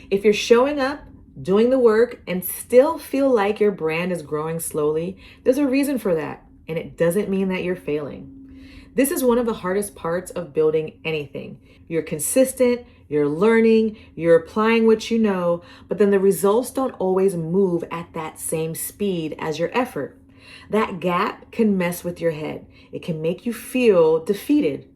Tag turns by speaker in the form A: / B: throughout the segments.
A: If you're showing up, doing the work, and still feel like your brand is growing slowly, there's a reason for that, and it doesn't mean that you're failing. This is one of the hardest parts of building anything. You're consistent, you're learning, you're applying what you know, but then the results don't always move at that same speed as your effort. That gap can mess with your head. It can make you feel defeated.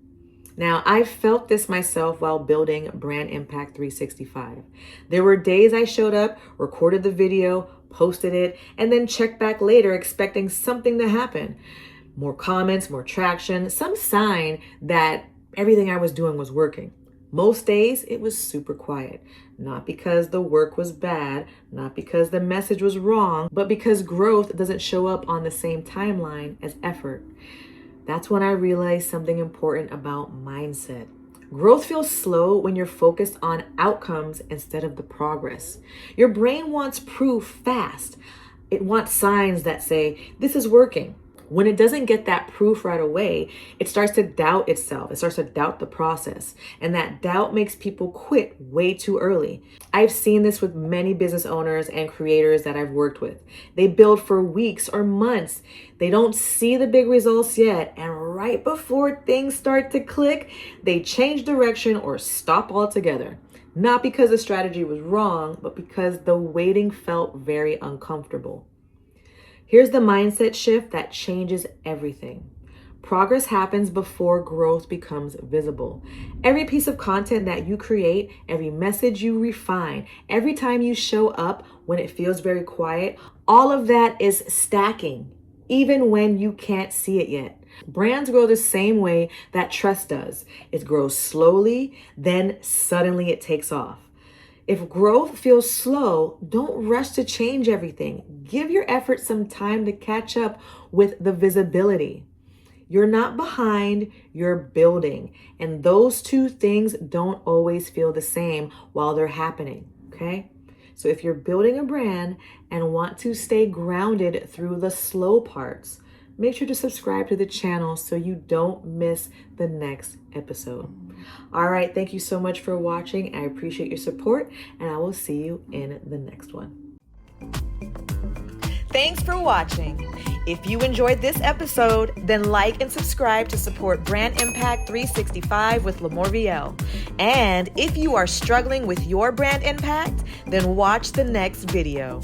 A: Now, I've felt this myself while building Brand Impact 365. There were days I showed up, recorded the video, posted it, and then checked back later expecting something to happen. More comments, more traction, some sign that everything I was doing was working. Most days it was super quiet, not because the work was bad, not because the message was wrong, but because growth doesn't show up on the same timeline as effort. That's when I realized something important about mindset. Growth feels slow when you're focused on outcomes instead of the progress. Your brain wants proof fast. It wants signs that say, this is working. When it doesn't get that proof right away, it starts to doubt itself. It starts to doubt the process. And that doubt makes people quit way too early. I've seen this with many business owners and creators that I've worked with. They build for weeks or months. They don't see the big results yet. And right before things start to click, they change direction or stop altogether. Not because the strategy was wrong, but because the waiting felt very uncomfortable. Here's the mindset shift that changes everything. Progress happens before growth becomes visible. Every piece of content that you create, every message you refine, every time you show up when it feels very quiet, all of that is stacking, even when you can't see it yet. Brands grow the same way that trust does. It grows slowly, then suddenly it takes off. If growth feels slow, don't rush to change everything. Give your effort some time to catch up with the visibility. You're not behind, you're building. And those two things don't always feel the same while they're happening, okay? So if you're building a brand and want to stay grounded through the slow parts, make sure to subscribe to the channel so you don't miss the next episode. All right, thank you so much for watching. I appreciate your support, and I will see you in the next one. Thanks for watching. If you enjoyed this episode, then like and subscribe to support Brand Impact 365 with LaMorvielle. And if you are struggling with your brand impact, then watch the next video.